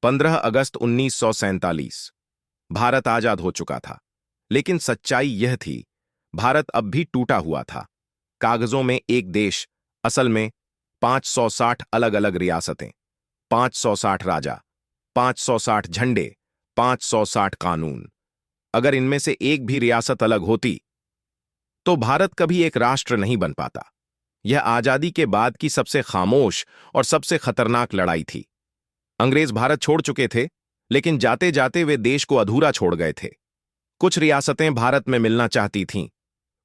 15 अगस्त 1947। भारत आजाद हो चुका था, लेकिन सच्चाई यह थी, भारत अब भी टूटा हुआ था। कागजों में एक देश, असल में 560 अलग अलग रियासतें, 560 राजा, 560 झंडे, 560 कानून। अगर इनमें से एक भी रियासत अलग होती तो भारत कभी एक राष्ट्र नहीं बन पाता। यह आजादी के बाद की सबसे खामोश और सबसे खतरनाक लड़ाई थी। अंग्रेज भारत छोड़ चुके थे, लेकिन जाते जाते वे देश को अधूरा छोड़ गए थे। कुछ रियासतें भारत में मिलना चाहती थीं,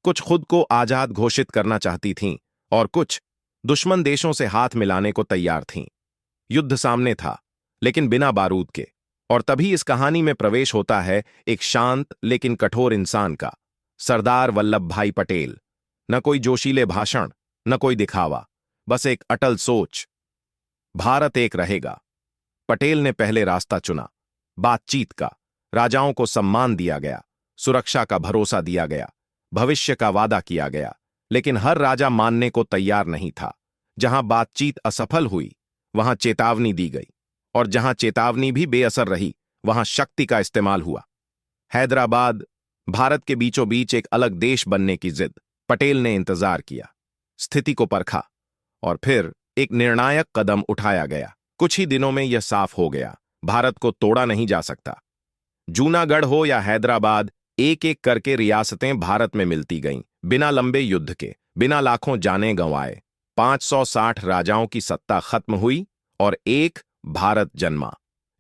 कुछ खुद को आजाद घोषित करना चाहती थीं, और कुछ दुश्मन देशों से हाथ मिलाने को तैयार थीं। युद्ध सामने था, लेकिन बिना बारूद के। और तभी इस कहानी में प्रवेश होता है एक शांत लेकिन कठोर इंसान का, सरदार वल्लभ भाई पटेल। न कोई जोशीले भाषण, न कोई दिखावा, बस एक अटल सोच, भारत एक रहेगा। पटेल ने पहले रास्ता चुना, बातचीत का। राजाओं को सम्मान दिया गया, सुरक्षा का भरोसा दिया गया, भविष्य का वादा किया गया, लेकिन हर राजा मानने को तैयार नहीं था। जहां बातचीत असफल हुई, वहां चेतावनी दी गई, और जहां चेतावनी भी बेअसर रही, वहां शक्ति का इस्तेमाल हुआ। हैदराबाद, भारत के बीचों बीच एक अलग देश बनने की जिद। पटेल ने इंतजार किया, स्थिति को परखा, और फिर एक निर्णायक कदम उठाया गया। कुछ ही दिनों में यह साफ हो गया, भारत को तोड़ा नहीं जा सकता। जूनागढ़ हो या हैदराबाद, एक एक करके रियासतें भारत में मिलती गईं, बिना लंबे युद्ध के, बिना लाखों जाने गंवाए। 560 राजाओं की सत्ता खत्म हुई और एक भारत जन्मा।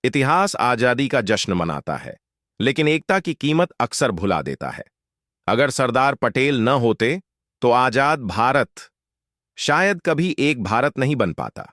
इतिहास आजादी का जश्न मनाता है, लेकिन एकता की कीमत अक्सर भुला देता है। अगर सरदार पटेल न होते तो आजाद भारत शायद कभी एक भारत नहीं बन पाता।